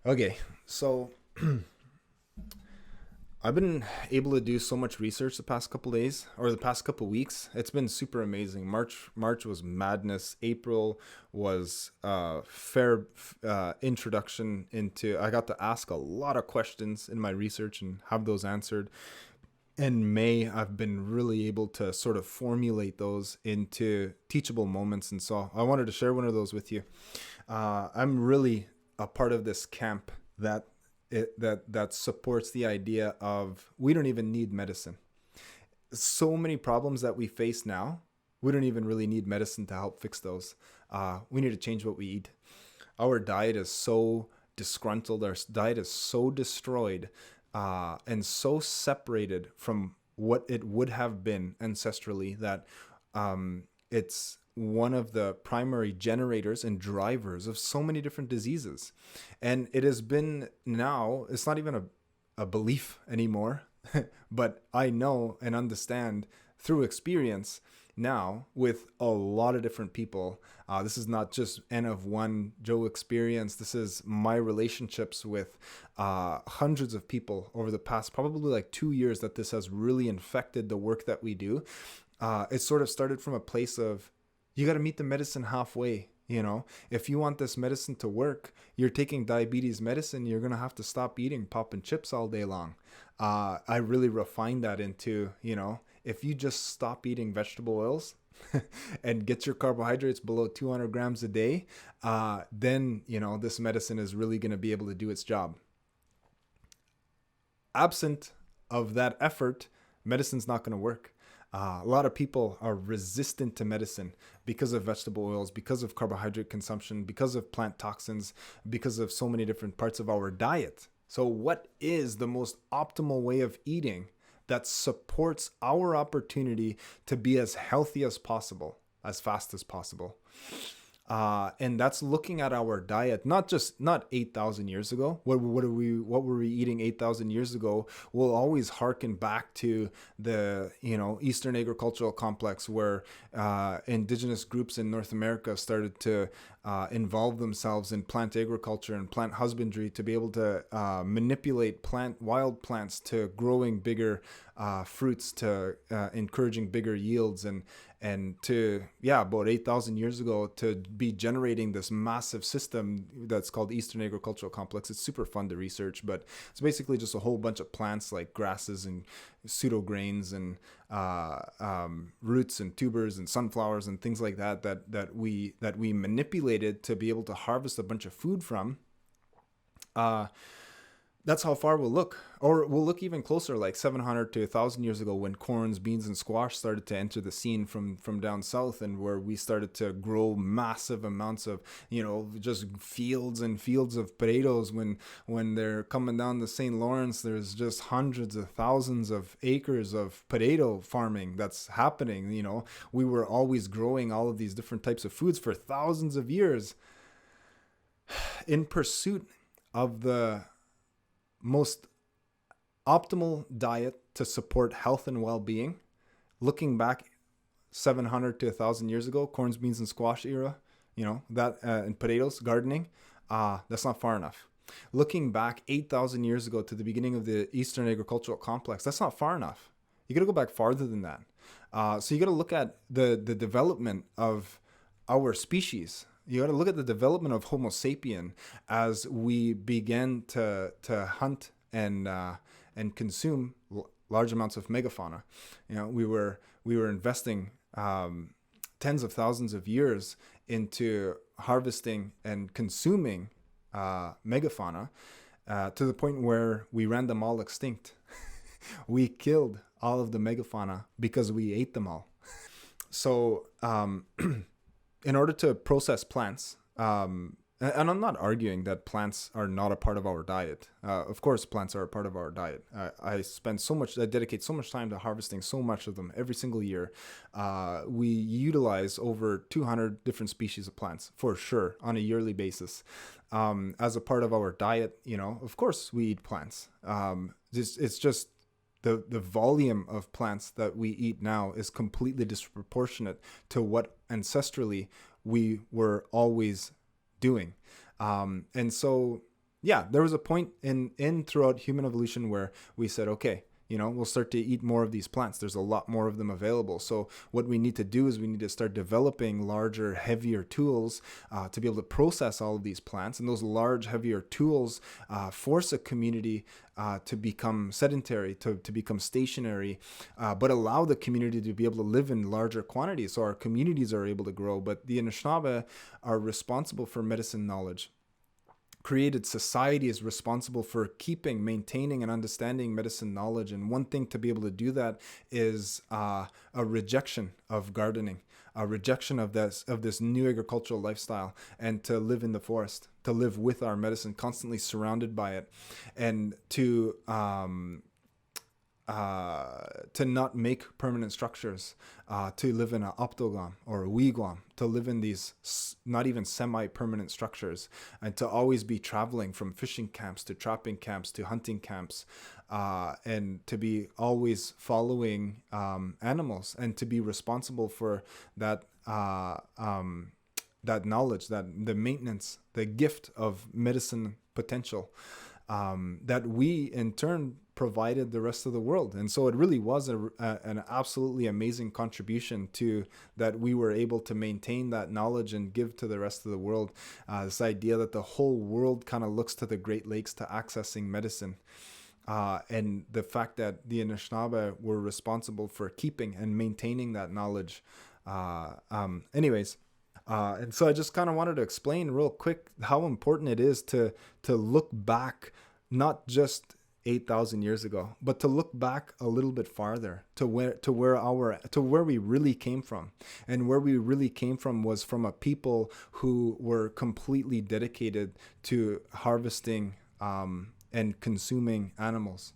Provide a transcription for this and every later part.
Okay, so I've been able to do so much research the past couple days or the past couple weeks. It's been super amazing. March was madness. April was fair introduction into. I got to ask a lot of questions in my research and have those answered. In May, I've been really able to sort of formulate those into teachable moments, and so I wanted to share one of those with you. I'm really a part of this camp that supports the idea of we don't even need medicine. So many problems that we face now, we don't even really need medicine to help fix those. We need to change what we eat. Our diet is so disgruntled. Our diet is so destroyed, and so separated from what it would have been ancestrally that it's one of the primary generators and drivers of so many different diseases. And it has been now, it's not even a belief anymore, but I know and understand through experience now with a lot of different people. This is not just N of one Joe experience. This is my relationships with hundreds of people over the past probably like 2 years that this has really infected the work that we do. It sort of started from a place of you got to meet the medicine halfway. If you want this medicine to work, you're taking diabetes medicine, you're going to have to stop eating pop and chips all day long. I really refined that into, if you just stop eating vegetable oils and get your carbohydrates below 200 grams a day, then, this medicine is really going to be able to do its job. Absent of that effort, medicine's not going to work. A lot of people are resistant to medicine because of vegetable oils, because of carbohydrate consumption, because of plant toxins, because of so many different parts of our diet. So, what is the most optimal way of eating that supports our opportunity to be as healthy as possible, as fast as possible? And that's looking at our diet, not 8,000 years ago. What were we eating 8,000 years ago? We'll always harken back to the Eastern agricultural complex, where indigenous groups in North America started to involve themselves in plant agriculture and plant husbandry to be able to manipulate wild plants to growing bigger fruits, to encouraging bigger yields, and to about 8,000 years ago to be generating this massive system that's called Eastern Agricultural Complex. It's super fun to research, but it's basically just a whole bunch of plants like grasses and pseudo grains and roots and tubers and sunflowers and things like that we manipulated to be able to harvest a bunch of food from. That's how far we'll look. Or we'll look even closer, like 700 to 1,000 years ago, when corns, beans, and squash started to enter the scene from down south, and where we started to grow massive amounts of, just fields and fields of potatoes. When they're coming down the St. Lawrence, there's just hundreds of thousands of acres of potato farming that's happening. We were always growing all of these different types of foods for thousands of years in pursuit of the most optimal diet to support health and well-being. Looking back 700 to 1,000 years ago, corns, beans, and squash era, that and potatoes, gardening, that's not far enough. Looking back 8,000 years ago to the beginning of the Eastern Agricultural Complex, that's not far enough. You got to go back farther than that. So you got to look at the development of our species. You got to look at the development of Homo sapien as we began to hunt and consume large amounts of megafauna. We were investing tens of thousands of years into harvesting and consuming megafauna to the point where we ran them all extinct. We killed all of the megafauna because we ate them all. So in order to process plants, and I'm not arguing that plants are not a part of our diet. Of course, plants are a part of our diet. I dedicate so much time to harvesting so much of them every single year. We utilize over 200 different species of plants, for sure, on a yearly basis. As a part of our diet, of course we eat plants. It's just the volume of plants that we eat now is completely disproportionate to what ancestrally we were always doing. And so yeah, there was a point in throughout human evolution where we said, okay, we'll start to eat more of these plants. There's a lot more of them available. So what we need to do is we need to start developing larger, heavier tools to be able to process all of these plants. And those large, heavier tools force a community to become sedentary, to become stationary, but allow the community to be able to live in larger quantities. So our communities are able to grow. But the Anishinaabe are responsible for medicine knowledge. Created society is responsible for keeping, maintaining, and understanding medicine knowledge. And one thing to be able to do that is a rejection of gardening, a rejection of this new agricultural lifestyle, and to live in the forest, to live with our medicine, constantly surrounded by it, and to not make permanent structures, to live in an optogram or a wigwam, to live in these not even semi-permanent structures, and to always be traveling from fishing camps to trapping camps to hunting camps, and to be always following animals, and to be responsible for that that knowledge, that the maintenance, the gift of medicine potential, that we in turn provided the rest of the world. And so it really was an absolutely amazing contribution to that we were able to maintain that knowledge and give to the rest of the world. This idea that the whole world kind of looks to the Great Lakes to accessing medicine. And the fact that the Anishinaabe were responsible for keeping and maintaining that knowledge. Anyways, and so I just kind of wanted to explain real quick how important it is to look back, not just 8,000 years ago, but to look back a little bit farther to where we really came from. And where we really came from was from a people who were completely dedicated to harvesting and consuming animals.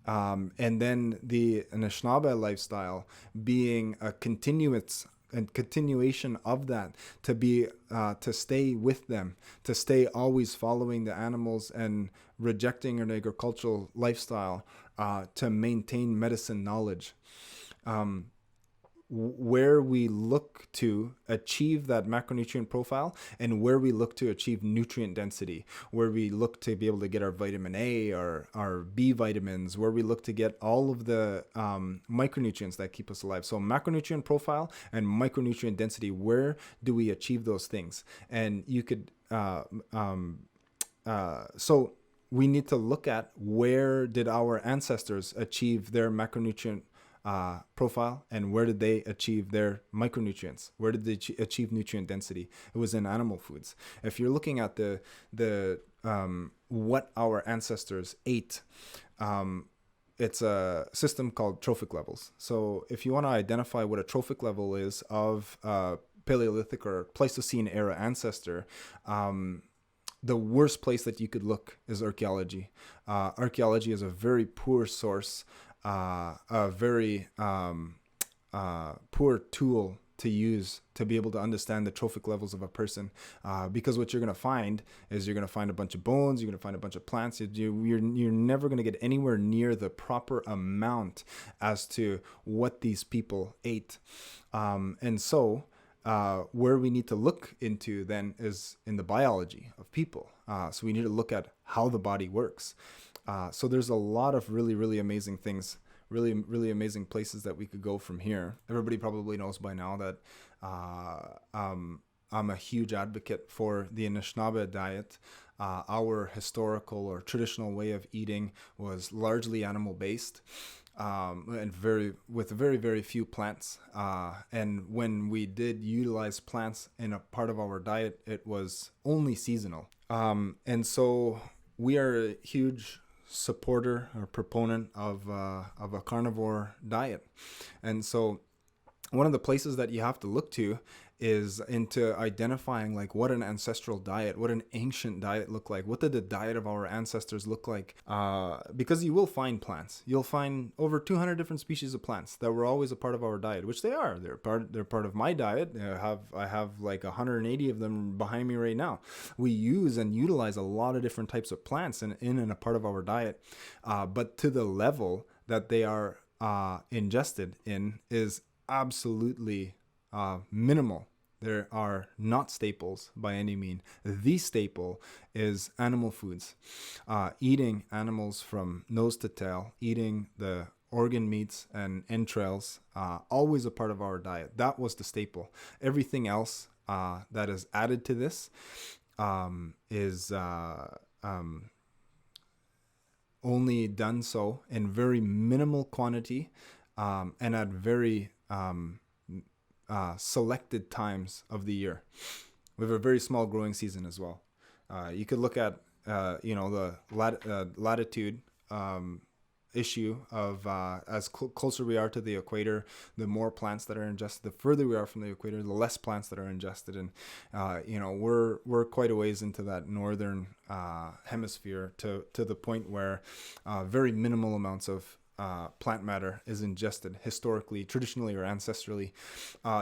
And then the Anishinaabe lifestyle being a continuation of that, to stay with them, to stay always following the animals and rejecting an agricultural lifestyle, to maintain medicine knowledge. Where we look to achieve that macronutrient profile, and where we look to achieve nutrient density, where we look to be able to get our vitamin A, our B vitamins, where we look to get all of the micronutrients that keep us alive. So macronutrient profile and micronutrient density, where do we achieve those things? And you could, so we need to look at where did our ancestors achieve their macronutrient profile, and where did they achieve their micronutrients? Where did they achieve nutrient density? It was in animal foods. If you're looking at the what our ancestors ate, it's a system called trophic levels. So if you want to identify what a trophic level is of Paleolithic or Pleistocene era ancestor, the worst place that you could look is archaeology. Archaeology is a very poor source, a very poor tool to use to be able to understand the trophic levels of a person, because what you're going to find is you're going to find a bunch of bones, you're going to find a bunch of plants. You're never going to get anywhere near the proper amount as to what these people ate. And so where we need to look into then is in the biology of people. So we need to look at how the body works. So there's a lot of really, really amazing things, really, really amazing places that we could go from here. Everybody probably knows by now that I'm a huge advocate for the Anishinaabe diet. Our historical or traditional way of eating was largely animal-based. And with very, very few plants. And when we did utilize plants in a part of our diet, it was only seasonal. And so we are a huge supporter or proponent of a carnivore diet. And so one of the places that you have to look to is into identifying like what an ancestral diet, what an ancient diet looked like. What did the diet of our ancestors look like? Because you will find plants. You'll find over 200 different species of plants that were always a part of our diet, which they are. They're part of my diet. I have like 180 of them behind me right now. We use and utilize a lot of different types of plants in a part of our diet, but to the level that they are ingested in is absolutely minimal. There are not staples by any mean. The staple is animal foods. Eating animals from nose to tail, eating the organ meats and entrails, always a part of our diet. That was the staple. Everything else that is added to this is only done so in very minimal quantity and at very selected times of the year. We have a very small growing season as well. You could look at the latitude issue of as closer we are to the equator, the more plants that are ingested. The further we are from the equator, the less plants that are ingested. And we're quite a ways into that northern hemisphere to the point where very minimal amounts of plant matter is ingested historically, traditionally, or ancestrally.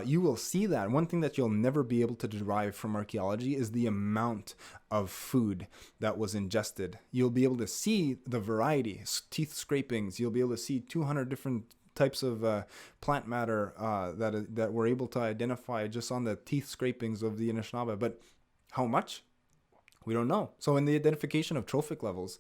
You will see that. One thing that you'll never be able to derive from archaeology is the amount of food that was ingested. You'll be able to see the variety, teeth scrapings. You'll be able to see 200 different types of plant matter that we're able to identify just on the teeth scrapings of the Anishinaabe. But how much? We don't know. So in the identification of trophic levels,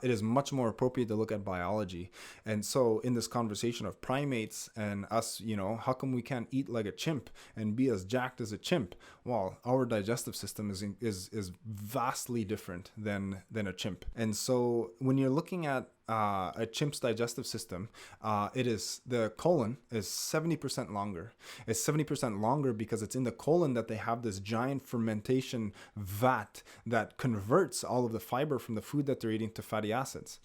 it is much more appropriate to look at biology. And so in this conversation of primates and us, how come we can't eat like a chimp and be as jacked as a chimp? Well, our digestive system is vastly different than a chimp. And so when you're looking at a chimp's digestive system, the colon is 70% longer. It's 70% longer because it's in the colon that they have this giant fermentation vat that converts all of the fiber from the food that they're eating to fatty acids.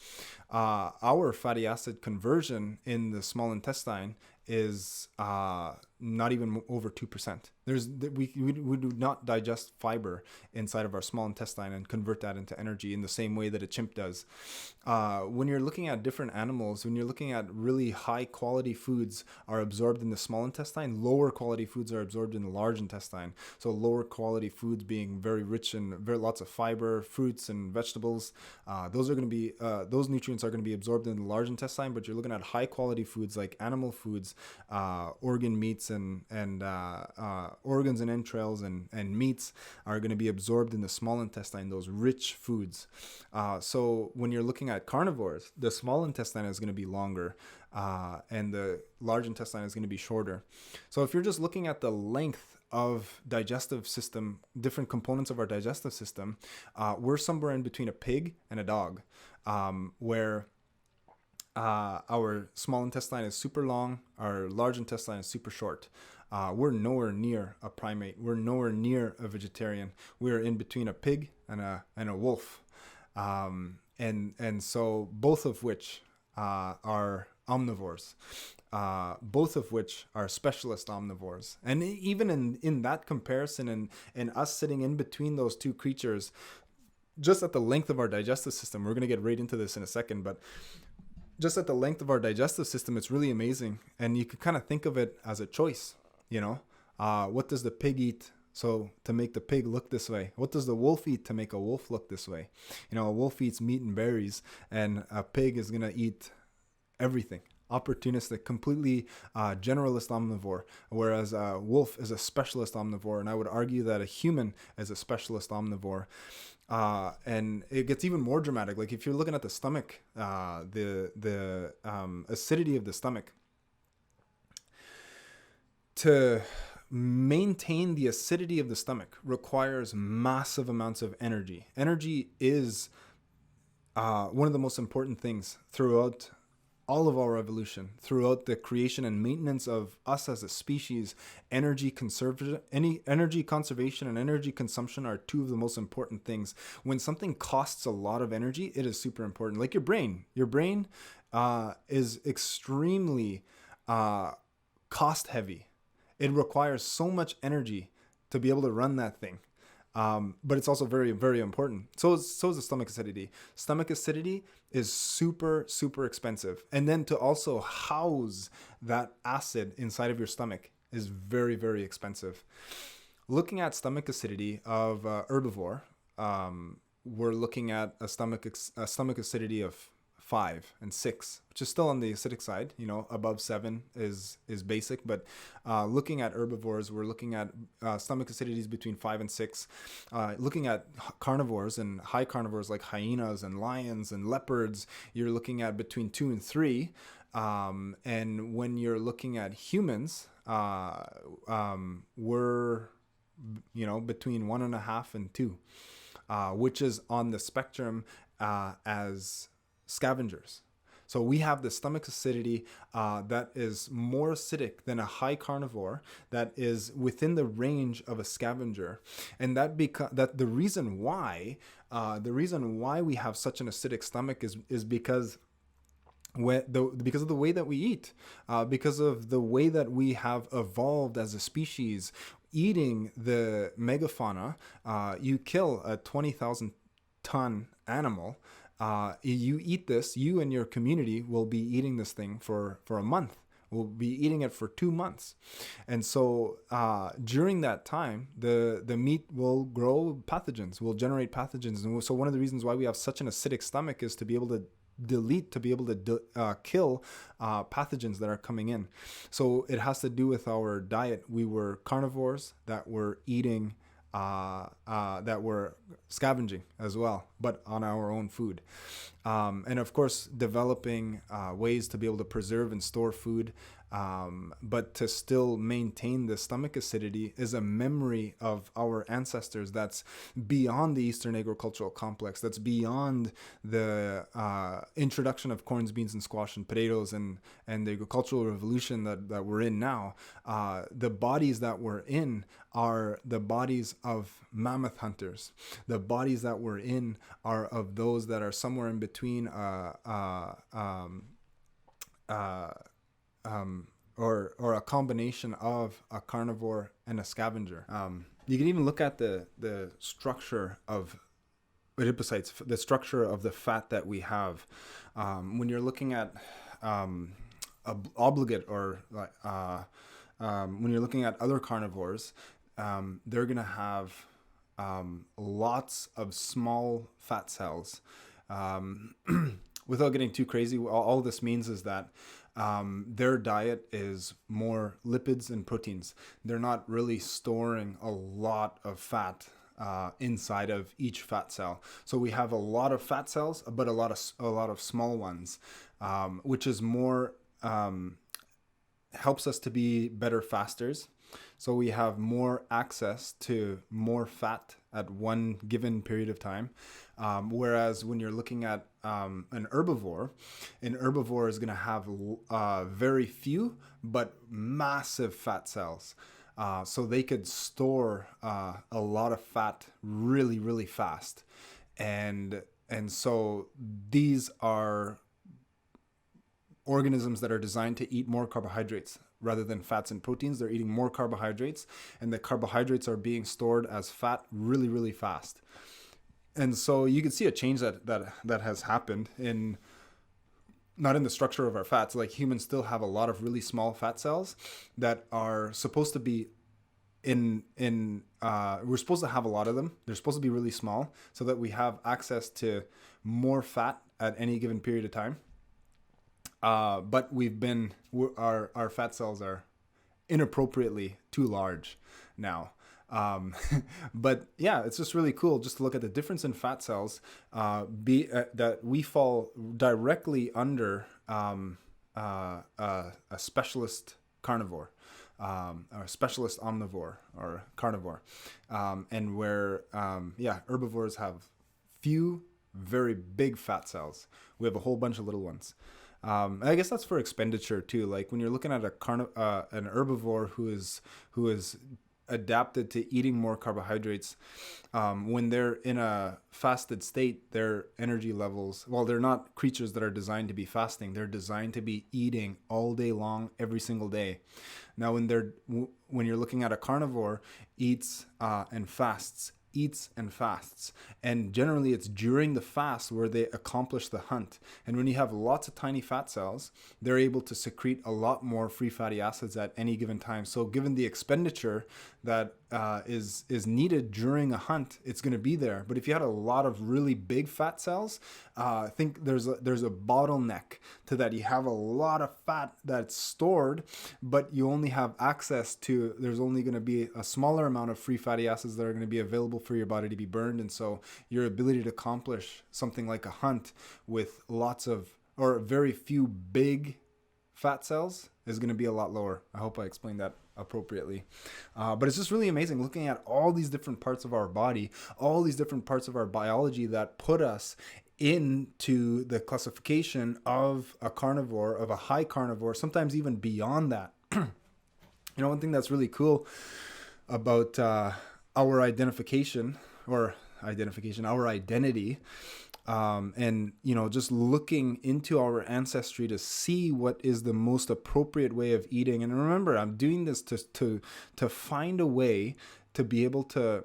Our fatty acid conversion in the small intestine is not even over 2%. We do not digest fiber inside of our small intestine and convert that into energy in the same way that a chimp does. When you're looking at different animals, when you're looking at really high quality foods are absorbed in the small intestine, lower quality foods are absorbed in the large intestine. So lower quality foods being very rich in lots of fiber, fruits and vegetables. Those nutrients are going to be absorbed in the large intestine, but you're looking at high quality foods like animal foods, organ meats and organs and entrails and meats are going to be absorbed in the small intestine, those rich foods. So when you're looking at carnivores, the small intestine is going to be longer and the large intestine is going to be shorter. So if you're just looking at the length of digestive system, different components of our digestive system, we're somewhere in between a pig and a dog, where our small intestine is super long, our large intestine is super short. We're nowhere near a primate. We're nowhere near a vegetarian. We're in between a pig and a wolf. And so both of which are omnivores, both of which are specialist omnivores. And even in that comparison and us sitting in between those two creatures, just at the length of our digestive system, we're going to get right into this in a second, but just at the length of our digestive system, it's really amazing. And you could kind of think of it as a choice, what does the pig eat so to make the pig look this way? What does the wolf eat to make a wolf look this way? A wolf eats meat and berries, and a pig is going to eat everything. Opportunistic, completely generalist omnivore, whereas a wolf is a specialist omnivore, and I would argue that a human is a specialist omnivore. And it gets even more dramatic. Like if you're looking at the stomach, the acidity of the stomach, to maintain the acidity of the stomach requires massive amounts of energy. Energy is one of the most important things throughout all of our evolution, throughout the creation and maintenance of us as a species. Energy conservation and energy consumption are two of the most important things. When something costs a lot of energy, it is super important. Like your brain is extremely cost heavy. It requires so much energy to be able to run that thing. But it's also very, very important. So is the stomach acidity. Stomach acidity is super, super expensive. And then to also house that acid inside of your stomach is very, very expensive. Looking at stomach acidity of herbivore, we're looking at a stomach acidity of 5 and 6, which is still on the acidic side. Above 7 is basic, but looking at herbivores, we're looking at stomach acidities between 5 and 6. Looking at carnivores and high carnivores like hyenas and lions and leopards, you're looking at between 2 and 3. And when you're looking at humans, we're between 1.5 and 2, which is on the spectrum as scavengers. So we have the stomach acidity that is more acidic than a high carnivore, that is within the range of a scavenger, and that the reason why we have such an acidic stomach is because of the way that we eat, because of the way that we have evolved as a species. Eating the megafauna, you kill a 20,000 ton animal. You eat this, you and your community will be eating this thing for a month. We'll be eating it for 2 months. And so during that time, the meat will grow pathogens, will generate pathogens. And so one of the reasons why we have such an acidic stomach is to be able to kill pathogens that are coming in. So it has to do with our diet. We were carnivores that were eating, that were scavenging as well, but on our own food. And of course, developing ways to be able to preserve and store food, but to still maintain the stomach acidity is a memory of our ancestors that's beyond the Eastern agricultural complex, that's beyond the introduction of corns, beans, and squash and potatoes and the agricultural revolution that we're in now. The bodies that we're in are the bodies of mammoth hunters. The bodies that we're in are of those that are somewhere in between or a combination of a carnivore and a scavenger. You can even look at the structure of adipocytes, the structure of the fat that we have. When you're looking at obligate or when you're looking at other carnivores, they're going to have lots of small fat cells. Without getting too crazy, all this means is that their diet is more lipids and proteins. They're not really storing a lot of fat inside of each fat cell. So we have a lot of fat cells, but a lot of small ones, which is more helps us to be better fasters. So we have more access to more fat at one given period of time. Whereas when you're looking at an herbivore is going to have very few but massive fat cells. So they could store a lot of fat really, really fast. And so these are organisms that are designed to eat more carbohydrates rather than fats and proteins. They're eating more carbohydrates, and the carbohydrates are being stored as fat really, really fast. And so you can see a change that has happened not in the structure of our fats. Like humans still have a lot of really small fat cells that are supposed to be we're supposed to have a lot of them. They're supposed to be really small so that we have access to more fat at any given period of time. But our fat cells are inappropriately too large now. But yeah, it's just really cool just to look at the difference in fat cells, that we fall directly under a specialist carnivore, or a specialist omnivore or carnivore, and where herbivores have few very big fat cells. We have a whole bunch of little ones. I guess that's for expenditure too. Like when you're looking at an herbivore who is adapted to eating more carbohydrates, when they're in a fasted state, their energy levels, well, they're not creatures that are designed to be fasting. They're designed to be eating all day long, every single day. Now, when you're looking at a carnivore, eats and fasts, and generally it's during the fast where they accomplish the hunt. And when you have lots of tiny fat cells, they're able to secrete a lot more free fatty acids at any given time. So given the expenditure that is needed during a hunt, it's going to be there. But if you had a lot of really big fat cells, I think there's a bottleneck to that. You have a lot of fat that's stored, but you only have access to, there's only going to be a smaller amount of free fatty acids that are going to be available for your body to be burned. And so your ability to accomplish something like a hunt with lots of, or very few big fat cells is going to be a lot lower. I hope I explained that appropriately. But it's just really amazing looking at all these different parts of our body, all these different parts of our biology that put us into the classification of a carnivore, of a high carnivore, sometimes even beyond that. One thing that's really cool about our identity, and just looking into our ancestry to see what is the most appropriate way of eating. And remember, I'm doing this to find a way to be able to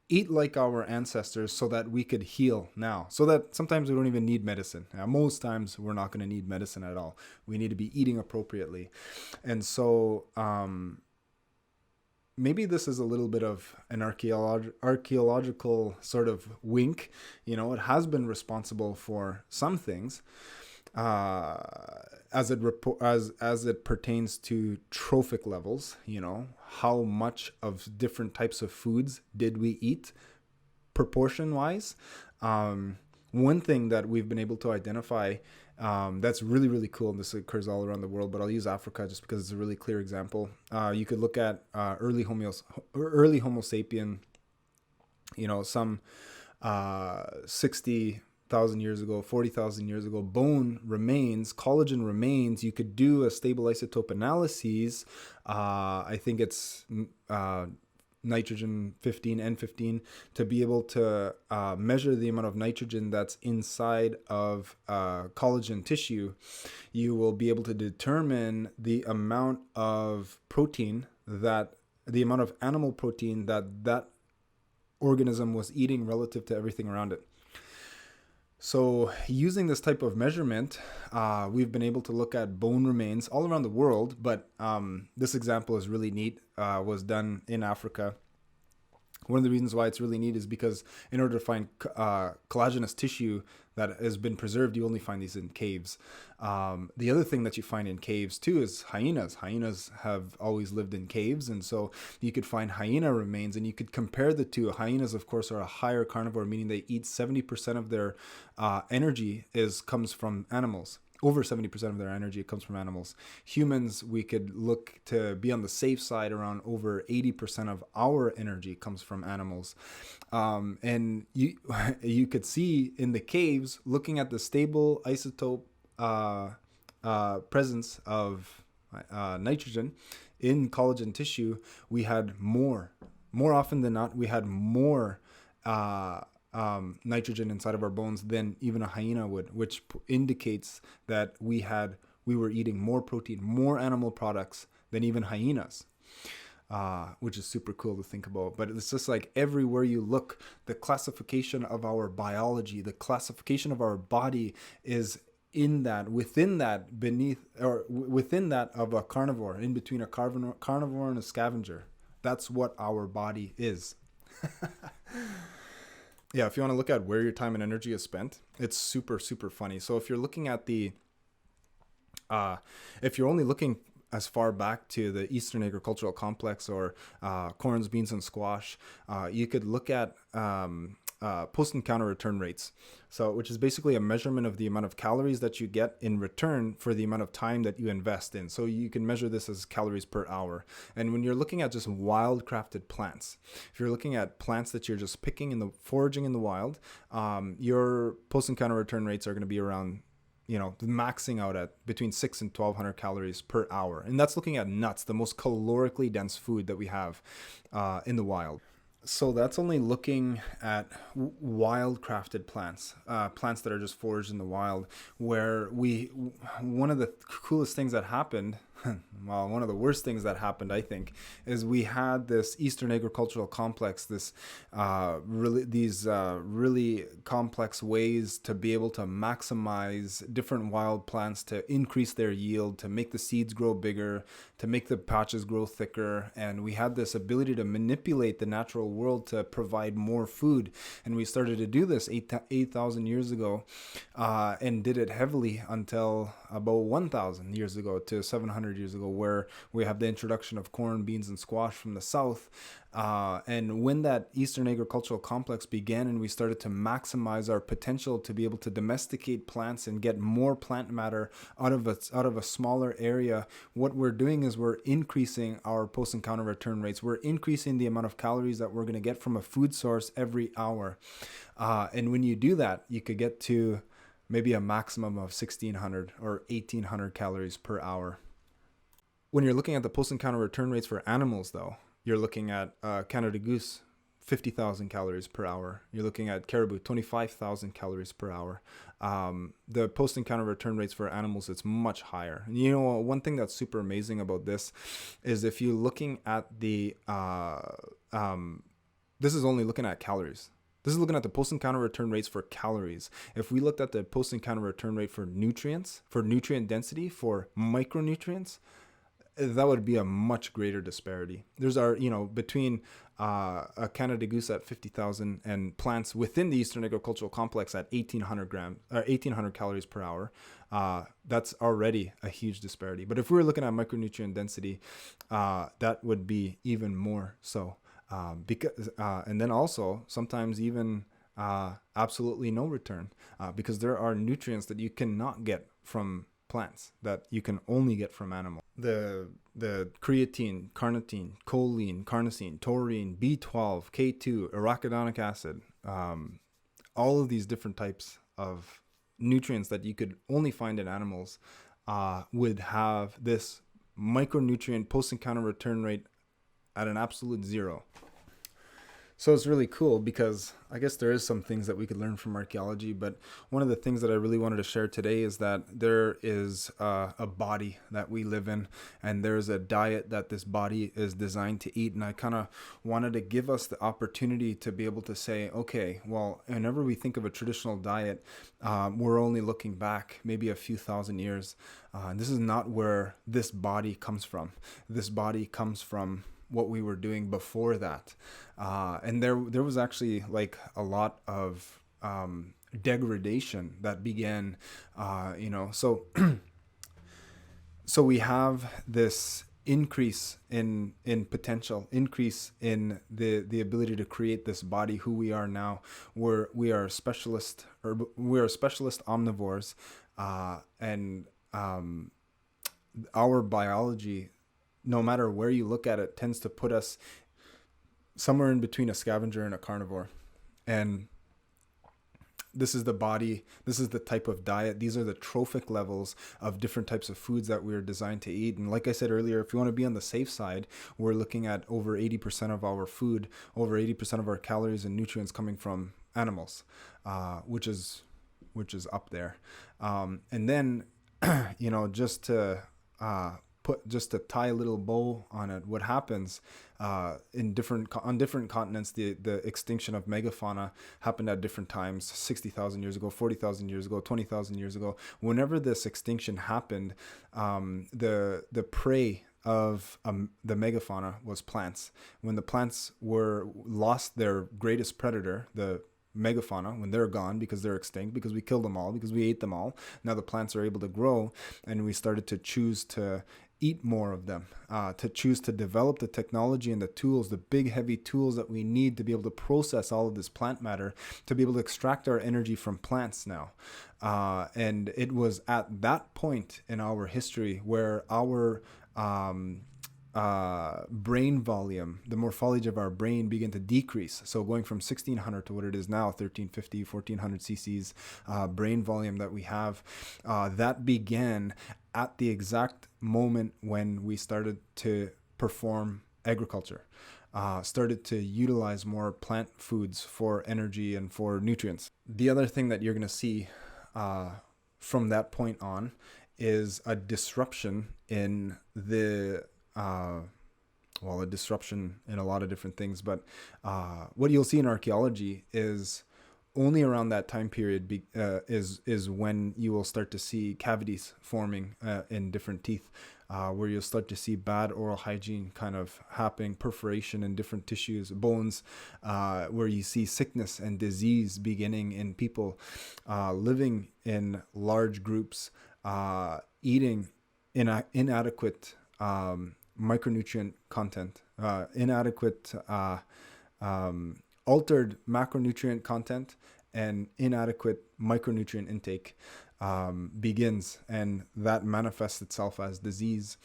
eat like our ancestors so that we could heal now, so that sometimes we don't even need medicine. Now, most times we're not going to need medicine at all. We need to be eating appropriately. And so maybe this is a little bit of an archaeological sort of wink. It has been responsible for some things as it pertains to trophic levels. How much of different types of foods did we eat proportion wise? One thing that we've been able to identify that's really, really cool, and this occurs all around the world, but I'll use Africa just because it's a really clear example. You could look at early Homo sapien, some 60,000 years ago, 40,000 years ago, bone remains, collagen remains. You could do a stable isotope analysis. I think it's nitrogen 15, N15, to be able to measure the amount of nitrogen that's inside of collagen tissue. You will be able to determine the amount of protein, the amount of animal protein that organism was eating relative to everything around it. So using this type of measurement, we've been able to look at bone remains all around the world, but this example is really neat, was done in Africa. One of the reasons why it's really neat is because in order to find collagenous tissue that has been preserved, you only find these in caves. The other thing that you find in caves too is hyenas. Hyenas have always lived in caves, and so you could find hyena remains, and you could compare the two. Hyenas, of course, are a higher carnivore, meaning they eat 70% of their energy comes from animals. Over 70% of their energy comes from animals. Humans, we could look to be on the safe side. Around over 80% of our energy comes from animals. And you could see in the caves, looking at the stable isotope presence of nitrogen in collagen tissue, we had more often than not, we had more nitrogen inside of our bones than even a hyena would, which indicates that we were eating more protein, more animal products than even hyenas, which is super cool to think about. But it's just like everywhere you look, the classification of our biology, the classification of our body is within that of a carnivore, in between a carnivore and a scavenger. That's what our body is. Yeah, if you want to look at where your time and energy is spent, it's super, super funny. So if you're looking at if you're only looking as far back to the Eastern Agricultural Complex or corns, beans, and squash, you could look at post-encounter return rates. So, which is basically a measurement of the amount of calories that you get in return for the amount of time that you invest in. So you can measure this as calories per hour. And when you're looking at just wild-crafted plants, if you're looking at plants that you're just picking foraging in the wild, your post-encounter return rates are going to be around, maxing out at between 600 and 1,200 calories per hour. And that's looking at nuts, the most calorically dense food that we have in the wild. So that's only looking at wild crafted plants, plants that are just foraged in the wild, where one of the coolest things that happened well, one of the worst things that happened, I think, is we had this Eastern agricultural complex, really complex ways to be able to maximize different wild plants to increase their yield, to make the seeds grow bigger, to make the patches grow thicker. And we had this ability to manipulate the natural world to provide more food. And we started to do this 8,000 years ago, and did it heavily until about 1,000 years ago to 700 years ago, where we have the introduction of corn, beans, and squash from the south. And when that Eastern agricultural complex began and we started to maximize our potential to be able to domesticate plants and get more plant matter out of a smaller area, what we're doing is we're increasing our post-encounter return rates. We're increasing the amount of calories that we're going to get from a food source every hour. And when you do that, you could get to maybe a maximum of 1,600 or 1,800 calories per hour. When you're looking at the post-encounter return rates for animals, though, you're looking at Canada goose, 50,000 calories per hour. You're looking at caribou, 25,000 calories per hour. The post-encounter return rates for animals, it's much higher. And you know, one thing that's super amazing about this is if you're looking at the, this is only looking at calories. This is looking at the post-encounter return rates for calories. If we looked at the post-encounter return rate for nutrients, for nutrient density, for micronutrients, that would be a much greater disparity. There's between a Canada goose at 50,000 and plants within the Eastern agricultural complex at 1,800 calories per hour. That's already a huge disparity. But if we were looking at micronutrient density, that would be even more so. And then also sometimes even absolutely no return, because there are nutrients that you cannot get from plants that you can only get from animals. The creatine, carnitine, choline, carnosine, taurine, B12, K2, arachidonic acid, all of these different types of nutrients that you could only find in animals would have this micronutrient post-encounter return rate at an absolute zero. So it's really cool because I guess there is some things that we could learn from archaeology, but one of the things that I really wanted to share today is that there is a body that we live in, and there's a diet that this body is designed to eat. And I kind of wanted to give us the opportunity to be able to say, okay, well, whenever we think of a traditional diet, we're only looking back maybe a few thousand years. This is not where this body comes from. This body comes from what we were doing before that. And there was actually like a lot of degradation that began, so so we have this increase in potential, increase in the ability to create this body, who we are now, where we are specialist omnivores, and our biology, no matter where you look at it, tends to put us somewhere in between a scavenger and a carnivore. And this is the body, this is the type of diet, these are the trophic levels of different types of foods that we're designed to eat. And like I said earlier, if you want to be on the safe side, we're looking at over 80% of our food, over 80% of our calories and nutrients coming from animals, which is up there. And then, just to tie a little bow on it, what happens on different continents, the extinction of megafauna happened at different times, 60,000 years ago, 40,000 years ago, 20,000 years ago. Whenever this extinction happened, the prey of the megafauna was plants. When the plants lost their greatest predator, the megafauna, when they're gone because they're extinct, because we killed them all, because we ate them all, now the plants are able to grow, and we started to choose to eat more of them, to choose to develop the technology and the tools, the big heavy tools that we need to be able to process all of this plant matter, to be able to extract our energy from plants now. And it was at that point in our history where our brain volume, the morphology of our brain, began to decrease. So going from 1600 to what it is now, 1350, 1400 cc's brain volume that we have, that began at the exact moment when we started to perform agriculture, started to utilize more plant foods for energy and for nutrients. The other thing that you're going to see from that point on is a disruption in the a disruption in a lot of different things. But what you'll see in archaeology is only around that time period is when you will start to see cavities forming in different teeth, where you'll start to see bad oral hygiene kind of happening, perforation in different tissues, bones, where you see sickness and disease beginning in people living in large groups, eating inadequate micronutrient content, inadequate altered macronutrient content, and inadequate micronutrient intake begins, and that manifests itself as disease.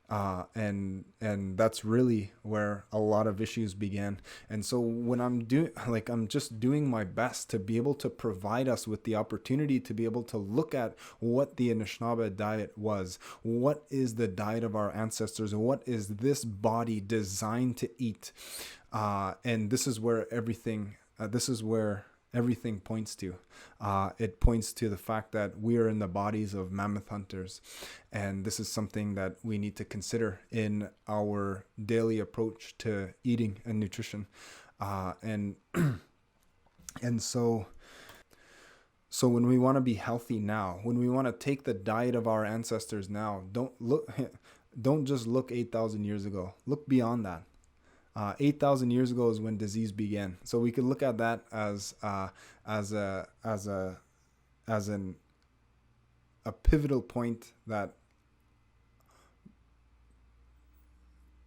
And that's really where a lot of issues began. And so when I'm just doing my best to be able to provide us with the opportunity to be able to look at what the Anishinaabe diet was, what is the diet of our ancestors, and what is this body designed to eat. And this is where everything points to. It points to the fact that we are in the bodies of mammoth hunters. And this is something that we need to consider in our daily approach to eating and nutrition. And so when we want to be healthy now, when we want to take the diet of our ancestors now, don't just look 8,000 years ago. Look beyond that. 8,000 years ago is when disease began. So we could look at that as a pivotal point that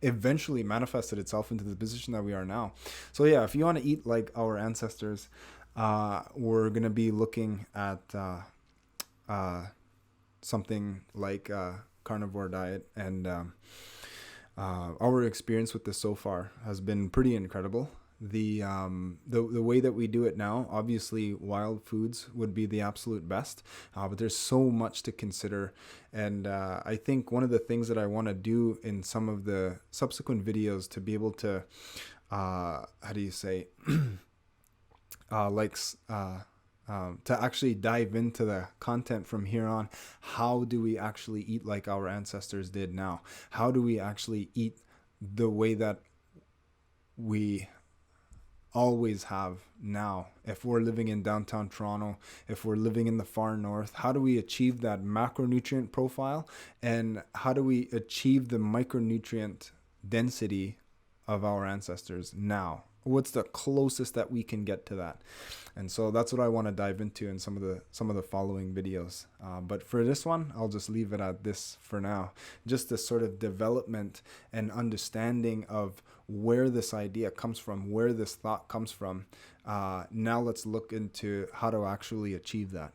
eventually manifested itself into the position that we are now. So yeah, if you want to eat like our ancestors, we're going to be looking at something like carnivore diet, and our experience with this so far has been pretty incredible. The way that we do it now, obviously wild foods would be the absolute best, but there's so much to consider. And I think one of the things that I want to do in some of the subsequent videos to be able to to actually dive into the content from here on. How do we actually eat like our ancestors did now? How do we actually eat the way that we always have now? If we're living in downtown Toronto, if we're living in the far north, how do we achieve that macronutrient profile? And how do we achieve the micronutrient density of our ancestors now? What's the closest that we can get to that? And so that's what I want to dive into in some of the following videos. But for this one, I'll just leave it at this for now. Just this sort of development and understanding of where this idea comes from, where this thought comes from. Now let's look into how to actually achieve that.